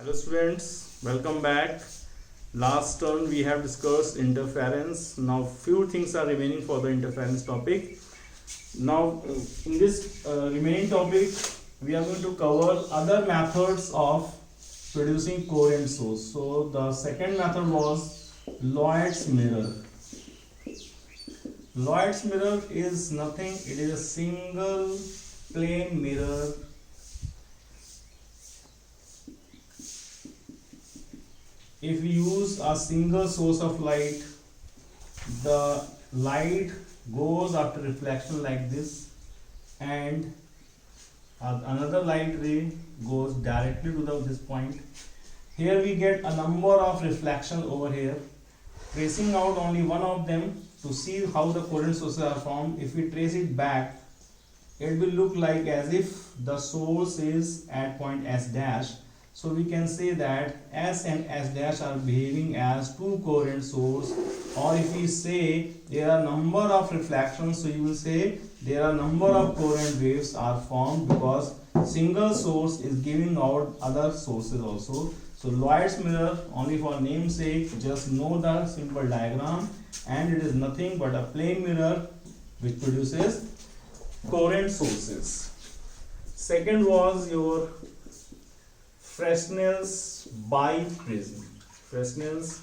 Hello students, welcome back. Last turn we have discussed interference. Now few things are remaining for the interference topic. Now in this remaining topic we are going to cover other methods of producing coherent source. So the second method was Lloyd's mirror. Lloyd's mirror is nothing, it is a single plane mirror if we use a single source of light, the light goes after reflection like this, and another light ray goes directly to this point. Here we get a number of reflections over here. Tracing out only one of them to see how the coherent sources are formed, if we trace it back, it will look like as if the source is at point S dash. So we can say that S and S dash are behaving as two coherent sources, or if we say there are number of reflections, so you will say there are number of coherent waves are formed because single source is giving out other sources also. So Lloyd's mirror, only for namesake, just know the simple diagram, and it is nothing but a plane mirror which produces coherent sources. Second was your Fresnel's biprism. Fresnel's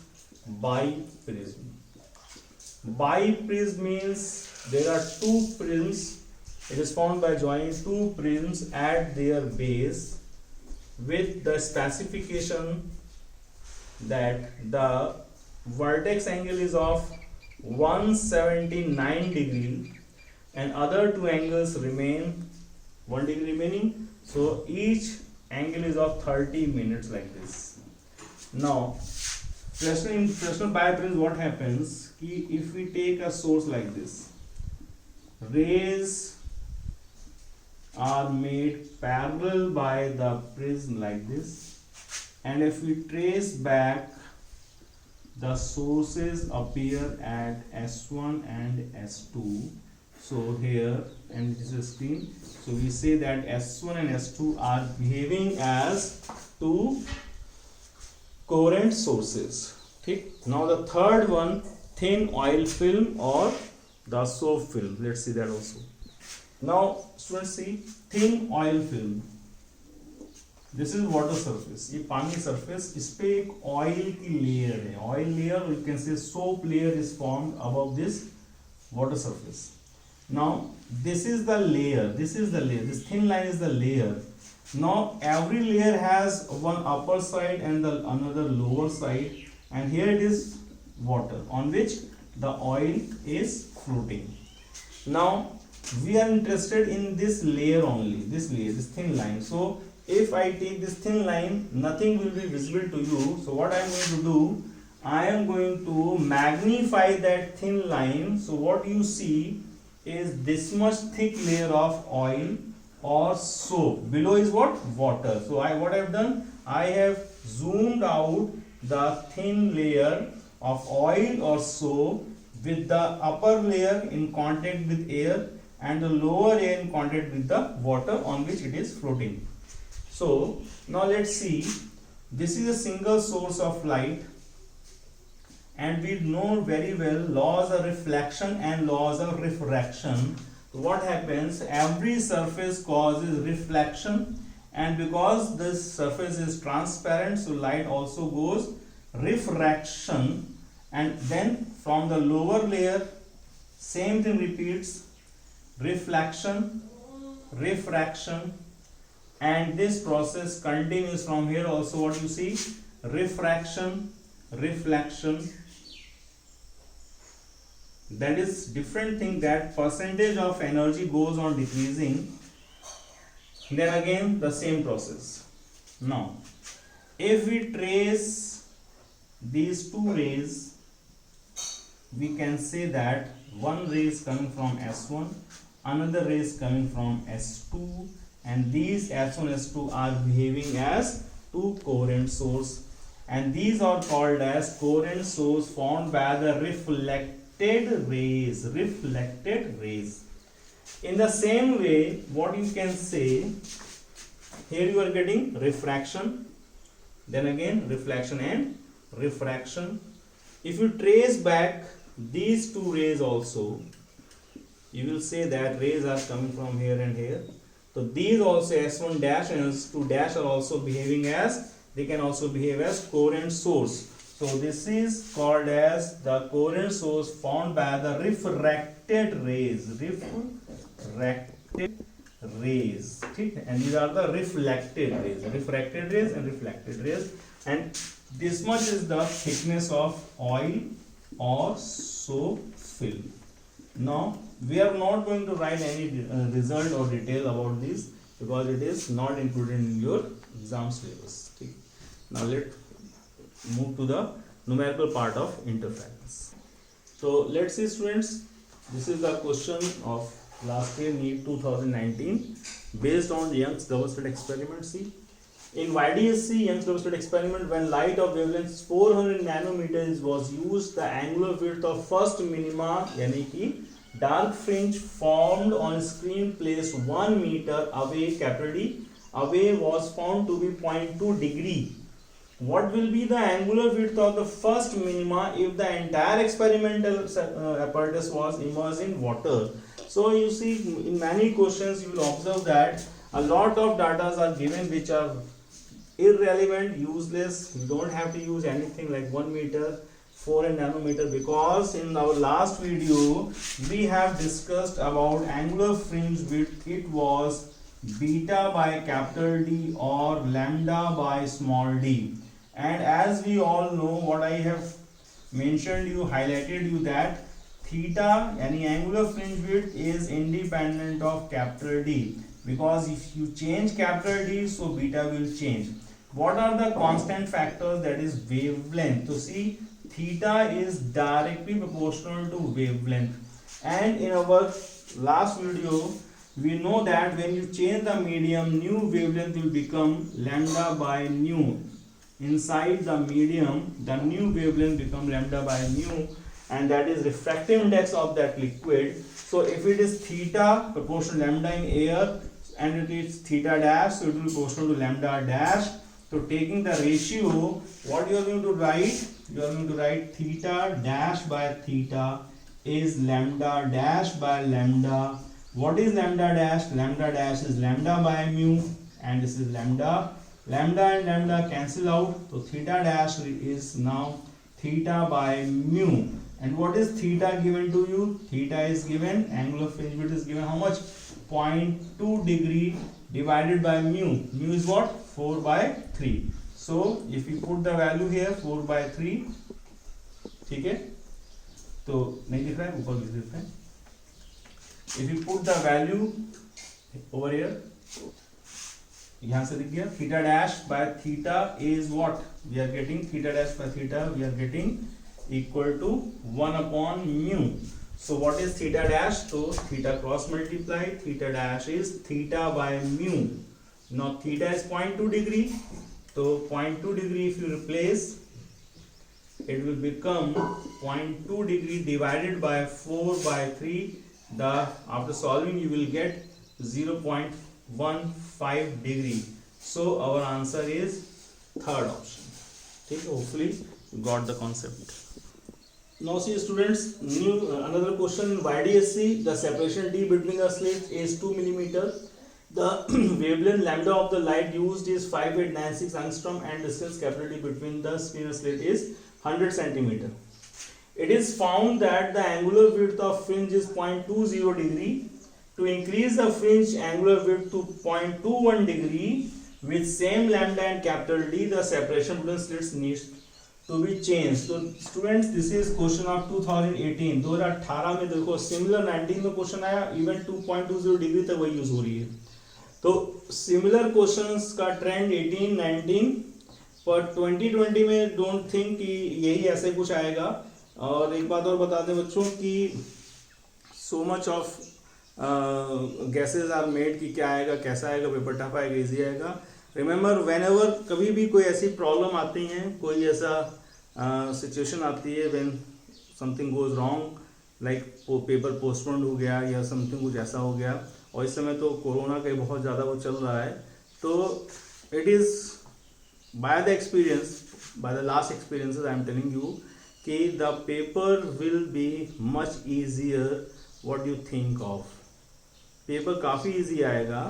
biprism. Biprism means there are two prisms. It is formed by joining two prisms at their base with the specification that the vertex angle is of 179 degree and other two angles remain 1 degree remaining. So each angle is of 30 minutes like this. Now in Fresnel biprism, what happens if we take a source like this, rays are made parallel by the prism like this, and if we trace back, the sources appear at S1 and S2. So here, and this is screen, so we say that S1 and S2 are behaving as two coherent sources. Okay. Now the third one, thin oil film or the soap film. Let's see that also. Now students see, thin oil film. This is water surface. ये पानी surface, इस पे एक oil की layer है. Oil layer, or you can say soap layer is formed above this water surface. Now this is the layer, this thin line is the layer. Now every layer has one upper side and the another lower side, and here it is water on which the oil is floating. Now we are interested in this layer only, this layer, this thin line. So if I take this thin line, nothing will be visible to you. So what I am going to do, I am going to magnify that thin line. So what you see is this much thick layer of oil or soap. Below is what? Water. So what I have done, I have zoomed out the thin layer of oil or soap with the upper layer in contact with air and the lower layer in contact with the water on which it is floating. So now let's see, this is a single source of light, and we know very well laws of reflection and laws of refraction. What happens, every surface causes reflection, and because this surface is transparent, so light also goes refraction, and then from the lower layer same thing repeats, reflection, refraction, and this process continues from here also. What you see, refraction, reflection, that is different thing, that percentage of energy goes on decreasing, then again the same process. Now if we trace these two rays, we can say that one ray is coming from S1, another ray is coming from S2, and these S1 S2 are behaving as two coherent source, and these are called as coherent source formed by the reflected rays. In the same way, what you can say, here you are getting refraction, then again reflection and refraction. If you trace back these two rays also, you will say that rays are coming from here and here. So these also S1 dash and S2 dash are also behaving as, they can also behave as coherent source. So this is called as the coherent source found by the refracted rays. Refracted rays. Okay? And these are the reflected rays. Refracted rays and reflected rays. And this much is the thickness of oil or soap film. Now we are not going to write any result or detail about this because it is not included in your exam syllabus. Okay. Now let's move to the numerical part of interference. So let's see students, this is the question of last year NEET 2019 based on Young's double slit experiment. See, in YDSC Young's double slit experiment, when light of wavelength 400 nanometers was used, the angular width of first minima yani ki dark fringe formed on screen placed 1 meter away, capital D, away was found to be 0.2 degree. What will be the angular width of the first minima if the entire experimental apparatus was immersed in water? So you see, in many questions you will observe that a lot of data are given which are irrelevant, useless. You don't have to use anything like 1 meter, 400 nanometer, because in our last video we have discussed about angular fringe width. It was beta by capital D or lambda by small d. And as we all know, what I have mentioned you, highlighted you, that theta, any angular fringe width, is independent of capital D, because if you change capital D, so beta will change. What are the constant factors? That is wavelength. So see, theta is directly proportional to wavelength. And in our last video, we know that when you change the medium, new wavelength will become lambda by nu. Inside the medium, the new wavelength become lambda by nu, and that is refractive index of that liquid. So if it is theta proportional to lambda in air and it is theta dash, so it will be proportional to lambda dash. So taking the ratio, what you are going to write? You are going to write theta dash by theta is lambda dash by lambda. What is lambda dash? Lambda dash is lambda by mu, and this is lambda. Lambda and lambda cancel out, so theta dash is now theta by mu. And what is theta given to you? Theta is given, angular fringe width is given how much? 0.2 degree divided by mu. Mu is what? 4 by 3. So if you put the value here 4 by 3, ठीक है? तो नहीं दिख रहा है, ऊपर दिख रहा है. If you put the value over here, यहाँ से दिख गया, theta dash by theta is what? We are getting theta dash by theta, we are getting equal to 1 upon mu. So what is theta dash? So theta cross multiply, theta dash is theta by mu. Now theta is 0.2 degree. So 0.2 degree if you replace, it will become 0.2 degree divided by 4 by 3. After solving you will get 0.15 degree. So our answer is third option. Okay, hopefully you got the concept. Now see students, another question in YDSC. The separation D between the slits is 2 mm. The wavelength lambda of the light used is 5896 angstrom, and distance capital D between the screen and slit is 100 cm. It is found that the angular width of fringe is 0.20 degree. To increase the fringe angular width to 0.21 degree with same lambda and capital D, the separation between slits needs to be changed. So students, this is question of 2018. 2018 में देखो similar 19 में question आया, even 2.20 degree तक वही use हो रही है. तो सिमिलर क्वेश्चंस का ट्रेंड 18, 19 पर 2020 में डोंट थिंक कि यही ऐसे कुछ आएगा. और एक बात और बता दें बच्चों कि so much of guesses are made कि क्या आएगा, कैसा आएगा, पेपर टफ आएगा, इजी आएगा. रिमेंबर व्हेनेवर कभी भी कोई ऐसी प्रॉब्लम आती है, कोई ऐसा सिचुएशन आती है when something goes wrong, like paper postponed हो गया या समथिंग कुछ ऐसा हो गया, और इस समय तो कोरोना का बहुत ज़्यादा वो चल रहा है, तो it is by the experience, by the last experiences I am telling you कि the paper will be much easier what you think of. Paper काफ़ी इजी आएगा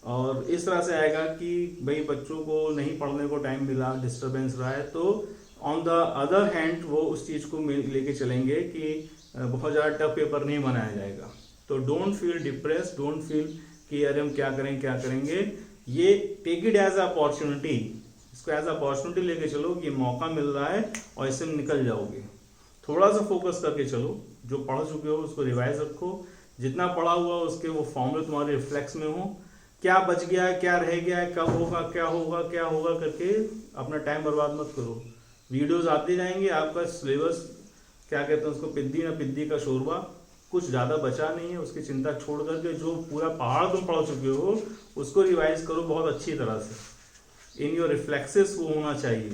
और इस तरह से आएगा कि भाई बच्चों को नहीं पढ़ने को टाइम मिला, डिस्टर्बेंस रहा है, तो ऑन द अदर हैंड वो उस चीज़ को लेके चलेंगे कि बहुत ज़्यादा टफ पेपर नहीं बनाया जाएगा. तो don't feel depress, don't feel कि अरे हम क्या करेंगे. ये टेक इट एज अपॉर्चुनिटी, इसको एज अपॉर्चुनिटी लेके चलो कि मौका मिल रहा है और इससे निकल जाओगे. थोड़ा सा फोकस करके चलो, जो पढ़ चुके हो उसको रिवाइज रखो, जितना पढ़ा हुआ उसके वो फॉर्मूले तुम्हारे रिफ्लेक्स में हो, क्या बच गया है, क्या रह गया है, कब होगा, क्या होगा करके अपना टाइम बर्बाद मत करो. वीडियोस आते जाएंगे, आपका सिलेबस क्या कहते हैं उसको, पिद्दी ना पिद्दी का शोरबा, कुछ ज़्यादा बचा नहीं है. उसकी चिंता छोड़ करके जो पूरा पहाड़ तुम पढ़ चुके हो उसको रिवाइज करो बहुत अच्छी तरह से. इन योर रिफ्लेक्सेस वो होना चाहिए.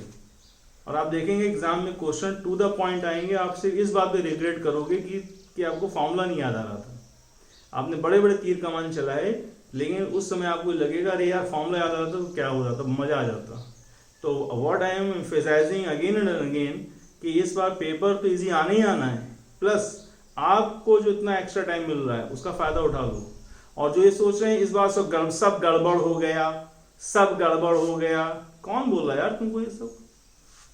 और आप देखेंगे एग्जाम में क्वेश्चन टू द पॉइंट आएंगे, आपसे इस बात पे रिग्रेट करोगे कि आपको फॉर्मूला नहीं याद आ रहा था. आपने बड़े बड़े तीर कमान चलाए, लेकिन उस समय आपको लगेगा अरे यार फॉर्मूला याद आ रहा था तो क्या हो जाता, मज़ा आ जाता. तो what I am emphasizing again and again कि इस बार पेपर तो इजी आना ही आना है, प्लस आपको जो इतना एक्स्ट्रा टाइम मिल रहा है उसका फ़ायदा उठा लो. और जो ये सोच रहे हैं इस बार सब गड़बड़ हो गया, सब गड़बड़ हो गया, कौन बोल रहा है यार तुमको ये सब,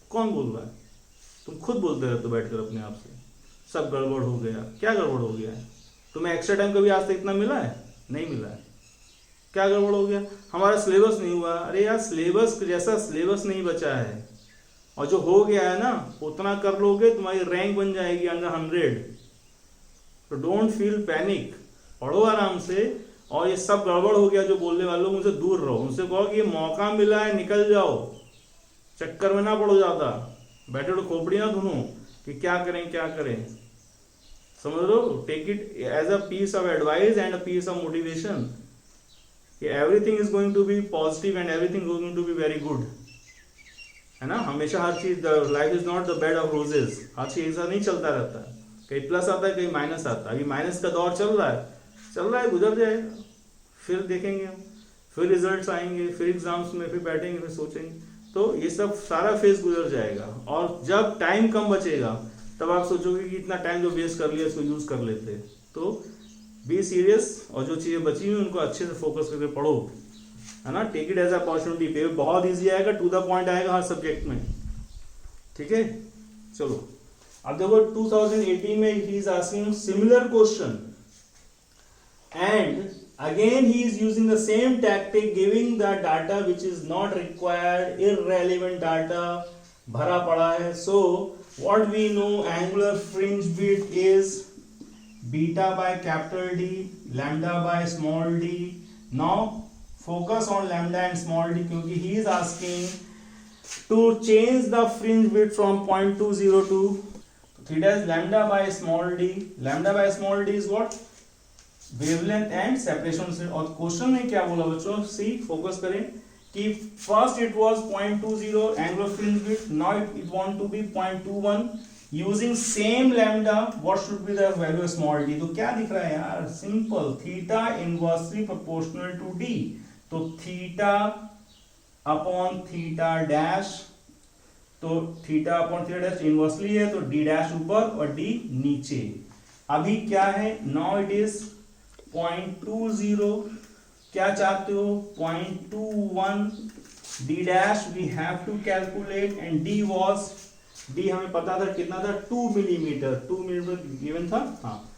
कौन बोल रहा है? तुम खुद बोलते रहते हो बैठकर अपने आप से, सब गड़बड़ हो गया. क्या गड़बड़ हो गया है? तुम्हें एक्स्ट्रा टाइम कभी आज तक इतना मिला है? नहीं मिला है. क्या गड़बड़ हो गया? हमारा सिलेबस नहीं हुआ. अरे यार सिलेबस जैसा सिलेबस नहीं बचा है, और जो हो गया है ना उतना कर लोगे, तुम्हारी रैंक बन जाएगी अंडर 100. तो डोंट फील पैनिक, पढ़ो आराम से. और ये सब गड़बड़ हो गया जो बोलने वाले लोग, उनसे दूर रहो. उनसे कहो कि ये मौका मिला है, निकल जाओ, चक्कर में ना पड़ो ज़्यादा, बैठे तो खोपड़ी ना धुनो कि क्या करें. समझ लो, take it as a piece of advice and a piece of motivation. Everything is going to be positive and everything going to be very good, है ना. हमेशा हर चीज, life is not the bed of roses. हर चीज ऐसा नहीं चलता रहता है, कहीं प्लस आता है कहीं माइनस आता है. अभी माइनस का दौर चल रहा है, गुजर जाएगा, फिर देखेंगे हम, फिर रिजल्ट्स आएंगे, फिर एग्जाम्स में फिर बैठेंगे, फिर सोचेंगे. तो ये सब सारा फेज गुजर जाएगा. और जब टाइम कम बचेगा तब आप सोचोगे कि इतना टाइम जो वेस्ट कर लिया इसको यूज कर लेते. तो बी सीरियस, और जो चीज़ें बची हुई उनको अच्छे से फोकस करके पढ़ो, है ना. Take it as opportunity. Paper बहुत ईजी आएगा, टू द पॉइंट आएगा हर सब्जेक्ट में. ठीक है, चलो अब देखो 2018 में he is asking similar question and again he is using the same tactic, giving the data which is not required, irrelevant data भरा पड़ा है. So what we know, angular fringe width is beta by capital D, lambda by small d. Now focus on lambda and small d क्योंकि he is asking to change the fringe width from 0.20 to theta is lambda by small d. Lambda by small d is what? Wavelength and separation से. और question में क्या बोला बच्चों, सी focus करें कि first it was 0.20 angular fringe width, now it want to be 0.21 using same lambda, what should be the value small d. तो क्या दिख रहा है यार, simple, theta inversely proportional to d. तो थीटा अपॉन थीटा डैश, तो theta upon theta dash inversely है, तो डी डैश ऊपर और डी नीचे. अभी क्या है, नाउ इट इज 0.20, क्या चाहते हो 0.21, d dash we have to calculate and d was, d हमें पता था कितना था, 2 मिलीमीटर, 2 मिलीमीटर गिवन था. हाँ,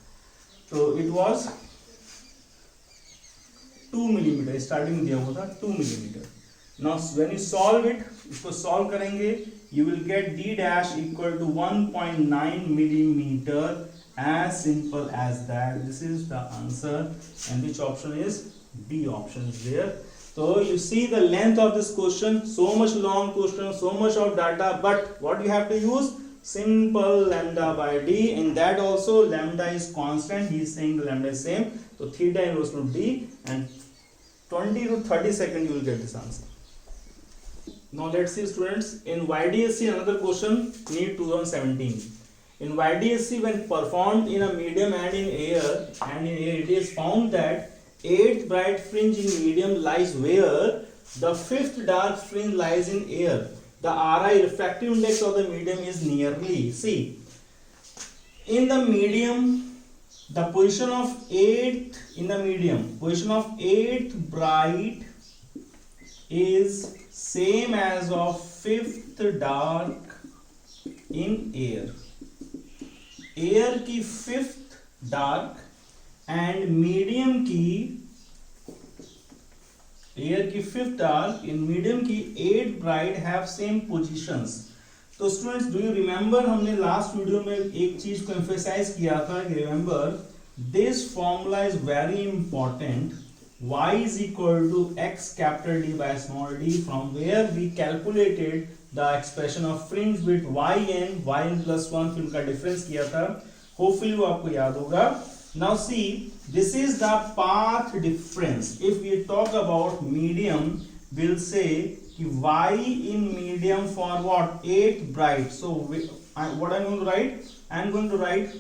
तो इट वाज 2 मिलीमीटर, स्टार्टिंग में दिया हुआ था 2 millimetre. Now when you solve it, इसको सॉल्व करेंगे, you will get d dash equal to 1.9 millimetre. As simple as that. This is the answer, and which option is D option is there. So you see the length of this question, so much long question, so much of data, but what you have to use, simple lambda by D. In that also lambda is constant, he is saying the lambda is same, so theta inverse to D, and 20 to 30 seconds you will get this answer. Now let's see students, in YDSC another question, NEET 2017. In YDSC, when performed in a medium and in air, it is found that 8 bright fringe in medium lies where the fifth dark fringe lies in air. The RI, refractive index of the medium, is nearly. See, in the medium, the position of eighth in the medium, position of eighth bright is same as of fifth dark in air. Air की fifth dark and medium की air की fifth dark in medium की 8 bright have same positions. तो students, do you remember, हमने last video में एक चीज को एम्फेसाइज किया था कि remember this formula is very important. y is equal to x capital D by small d, from where we calculated the expression of fringe width yn plus 1 फिर उनका डिफरेंस किया था. होपफुली वो आपको याद होगा. Now see, this is the path difference. If we talk about medium, we'll say y in medium for what? 8 bright. So what I'm going to write? I'm going to write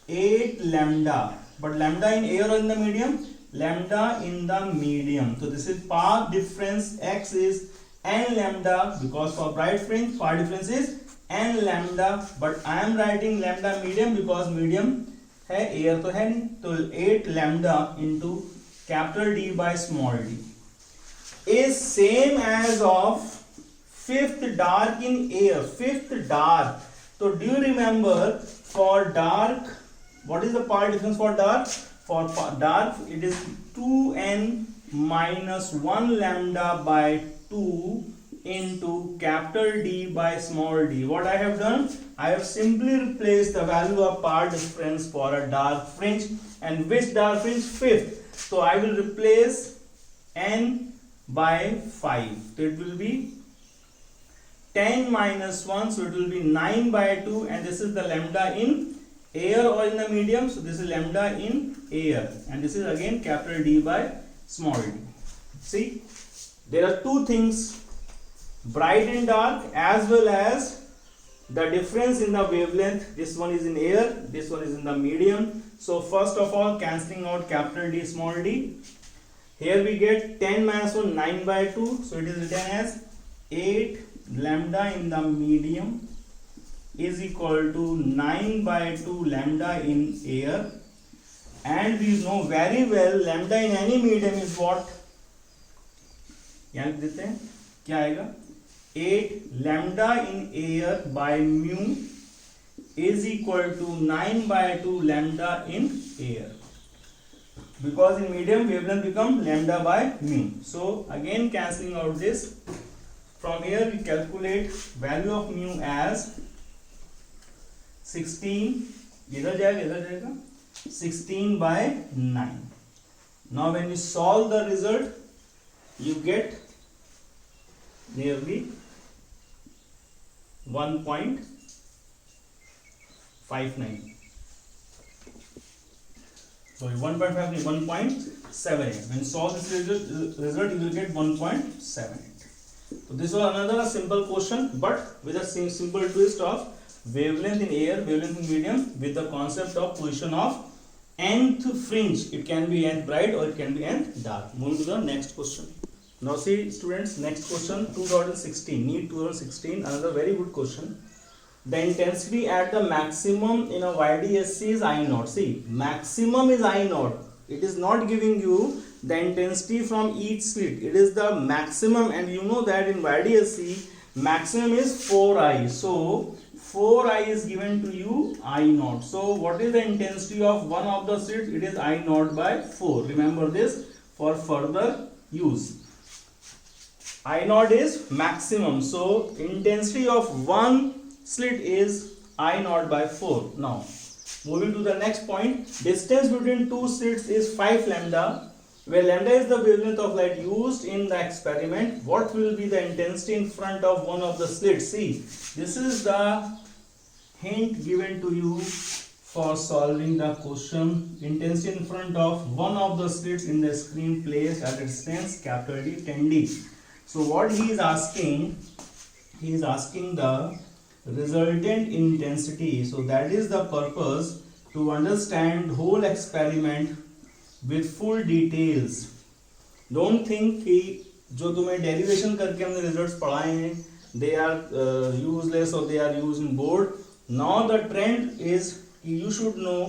8 lambda. But lambda in air or in the medium? Lambda in the medium. So this is path difference. X is n lambda, because for bright fringe path difference is n lambda. But I am writing lambda medium because medium है, air तो है नहीं. तो 8 lambda into capital D by small D is same as of fifth dark in air. Fifth dark, तो do you remember for dark what is the path difference for dark? For dark it is 2n minus 1 lambda by 2 into capital D by small d. What I have done? I have simply replaced the value of path difference for a dark fringe. And which dark fringe? Fifth. So I will replace n by 5. So it will be 10 minus 1. So it will be 9 by 2. And this is the lambda in air or in the medium. So this is lambda in air. And this is again capital D by small d. See, there are two things, bright and dark, as well as the difference in the wavelength. This one is in air, this one is in the medium. So first of all, cancelling out capital D small d, here we get 10 minus 1, 9 by 2. So it is written as 8 lambda in the medium is equal to 9 by 2 lambda in air. And we know very well lambda in any medium is what? यहाँ लिख देते हैं, क्या आएगा? 8 lambda in air by mu is equal to 9 by 2 lambda in air, because in medium wavelength become lambda by mu. So again cancelling out this, from here we calculate value of mu as 16, इधर जाएगा 16 by 9. Now when you solve the result, you get nearly 1.59. Sorry, 1.5, 1.78. When you solve this result, you will get 1.78. So this was another simple question, but with a simple twist of wavelength in air, wavelength in medium, with the concept of position of nth fringe. It can be nth bright or it can be nth dark. Moving to the next question. Now see students, next question, 2016, NEET 2016, another very good question. The intensity at the maximum in a YDSC is I naught. See, maximum is I naught. It is not giving you the intensity from each slit. It is the maximum, and you know that in YDSC maximum is 4I. So 4I is given to you I naught. So what is the intensity of one of the slits? It is I naught by 4. Remember this for further use. I naught is maximum, so intensity of one slit is I naught by 4. Now moving to the next point, distance between two slits is 5 lambda, where lambda is the wavelength of light used in the experiment. What will be the intensity in front of one of the slits? See, this is the hint given to you for solving the question. Intensity in front of one of the slits in the screen placed at a distance capital D 10D. So what he is asking the resultant intensity. So that is the purpose, to understand whole experiment with full details. Don't think जो तुम्हें derivation करके हमने results पढ़ाए हैं, दे are useless और they are use in board. Now the trend is you should know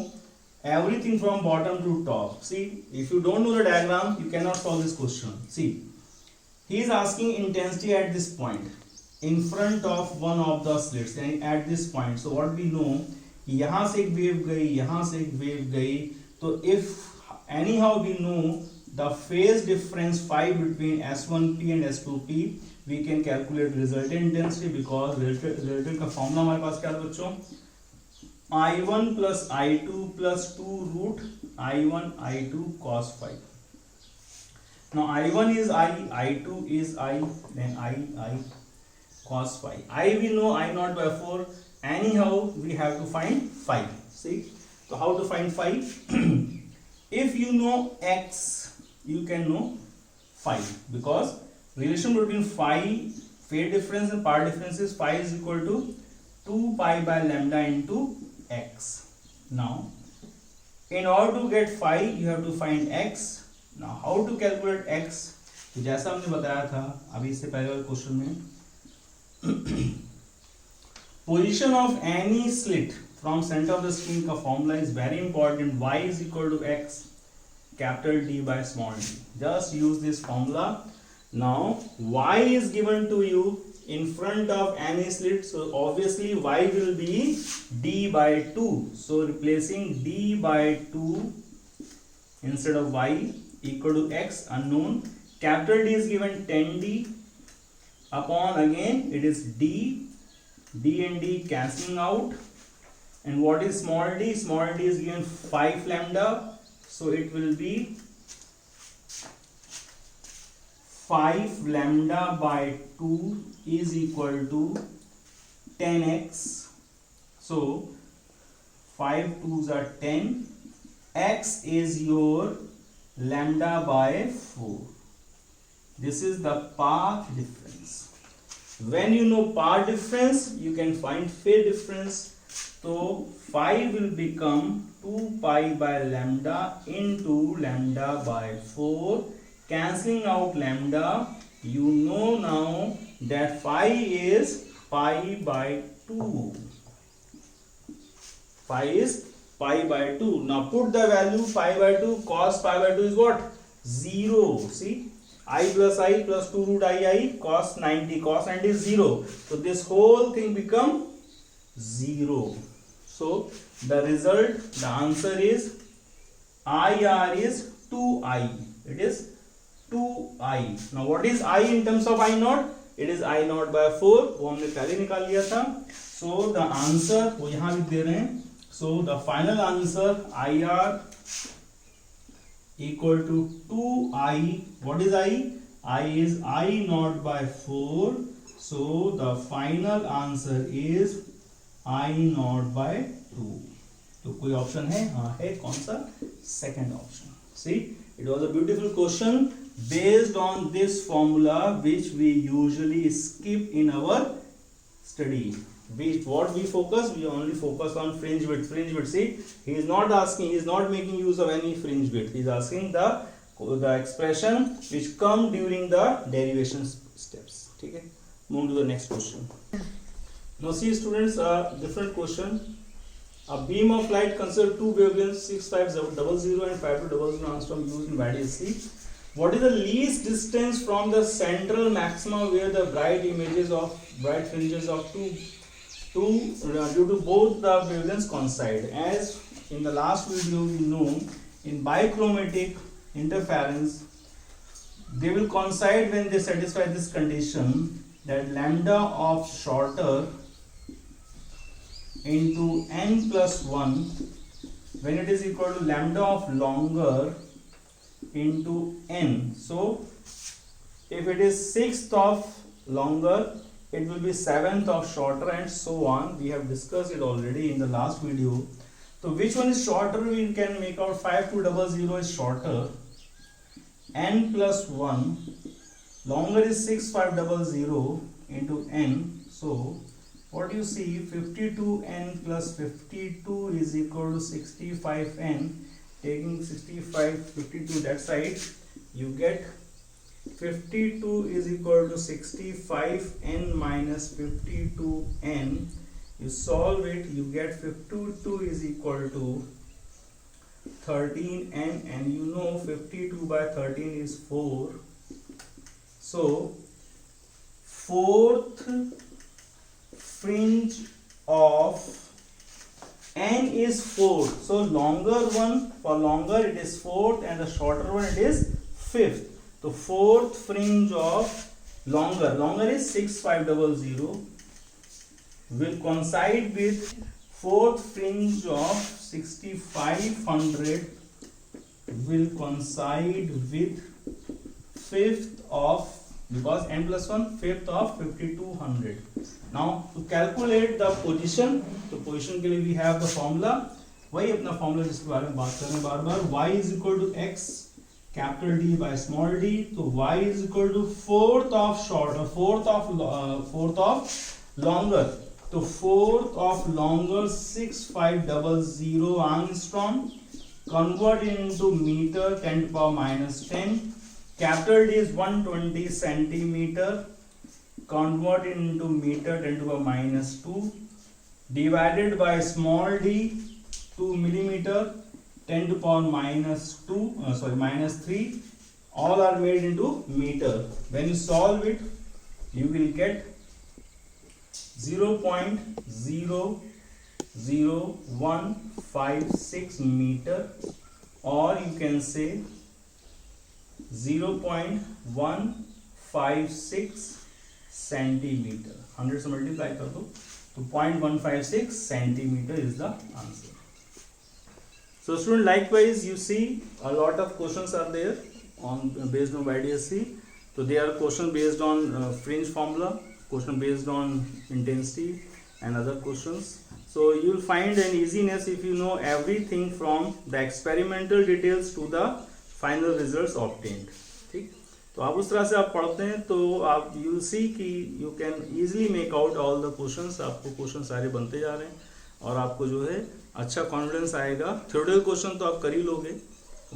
everything from bottom to top. See, if you don't know the diagram, you cannot solve this question. See, he is asking intensity at this point in front of one of the slits, and at this point. So what we know, यहाँ से एक wave गई, यहाँ से एक wave गई. तो if anyhow we know the phase difference phi between S1p and S2p, we can calculate resultant intensity, because resultant का formula हमारे पास क्या है बच्चों? I1 plus I2 plus 2 root I1 I2 cos phi. Now I1 is I, I2 is I, then I cos phi. I we know I naught by 4. Anyhow we have to find phi. See, so how to find phi? If you know x, you can know phi, because relation between phi, phase difference and part difference is phi is equal to 2 pi by lambda into x. Now in order to get phi you have to find x. Now how to calculate x? तो जैसा हमने बताया था अभी इससे पहले वाले question में, position of any slit from center of the screen का formula is very important. Y is equal to x capital D by small d. Just use this formula. Now y is given to you in front of any slit, so obviously y will be d by 2. So replacing d by 2 instead of y equal to x unknown. Capital D is given 10d upon, again it is d and d cancelling out. And what is small d? Small d is given 5 lambda, so it will be 5 lambda by 2 is equal to 10x. So 5 2s are 10. X is your lambda by 4. This is the path difference. When you know path difference, you can find phase difference. So phi will become 2 pi by lambda into lambda by 4. Cancelling out lambda, you know now that phi is pi by 2. Phi is pi by 2. Now put the value pi by 2. Cos pi by 2 is what? 0. See, I plus 2 root I cos 90. Cos 90 is 0. So this whole thing become 0. So the result, the answer is IR is 2I. It is 2I. Now what is I in terms of I naught? It is I naught by 4. वो हमने पहले निकाल लिया था. So the answer वो यहाँ भी दे रहे हैं. So the final answer IR equal to 2I. What is I? I is I naught by 4. So the final answer is I naught by 2. तो कोई ऑप्शन है? हाँ है. कौन सा? Second option. See, it was a beautiful question based on this formula which we usually skip in our study. What we focus? We only focus on fringe width. Fringe width. See, he is not asking, he is not making use of any fringe width. He is asking the expression which come during the derivation steps. Okay. Move to the next question. Now see students, a different question. A beam of light consider two wavelengths 6500 and 5200 angstrom used in VDSC. What is the least distance from the central maximum where the bright fringes of two due to both the wavelengths coincide? As in the last video we know, in bichromatic interference they will coincide when they satisfy this condition, that lambda of shorter into n plus 1 when it is equal to lambda of longer into n. So if it is 6th of longer, it will be 7th of shorter and so on. We have discussed it already in the last video. So which one is shorter? We can make out 5200 is shorter, n plus 1, longer is 6500 into n. So what you see, 52n plus 52 is equal to 65n. Taking 65 52 that side, you get 52 is equal to 65n minus 52n. You solve it, you get 52 is equal to 13n, and you know 52 by 13 is 4. So fourth fringe of n is 4. So longer one, for longer it is 4th, and the shorter one it is 5th. So fourth fringe of longer is 6500 will coincide with fourth fringe of 6500 will coincide with 5th of, because n plus 1, 5th of 5200. Now to calculate the position, तो position के लिए we have the formula, वही अपना formula जिसके बारे में बात कर रहे हैं बार बार, y is equal to x capital D by small d. तो y is equal to fourth of shorter, fourth of longer. तो fourth of longer 6500 angstrom, convert it into meter 10 to the power minus 10. Capital D is 120 centimeter, convert it into meter 10 to the power minus 2, divided by small d 2 millimeter 10 to the power minus 3. All are made into meter. When you solve it, you will get 0.00156 meter, or you can say 0.156 centimeter. 100 से multiply कर दो तो 0.156 centimeter is the answer. So student, likewise you see a lot of questions are there on based on YDSC. So they are question based on fringe formula, question based on intensity, and other questions. So you will find an easiness if you know everything from the experimental details to the final results obtained. ठीक, तो आप उस तरह से आप पढ़ते हैं तो आप you will see कि you can easily make out all the questions. आपको क्वेश्चन सारे बनते जा रहे हैं और आपको जो है अच्छा कॉन्फिडेंस आएगा. थ्योरेटिकल क्वेश्चन तो आप कर ही लोगे,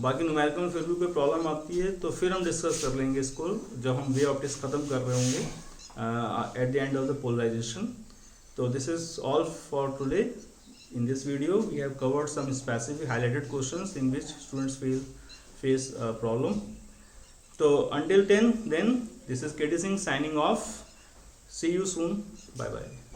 बाकी न्यूमेरिकल में फिर भी कोई प्रॉब्लम आती है तो फिर हम डिस्कस कर लेंगे इसको जब हम वे ऑफ टेस्ट खत्म कर रहे होंगे at the end of the polarization. So this is all for today. In this video we have covered some specific highlighted questions in which students face a problem. So until then, this is KT Singh signing off. See you soon. Bye bye.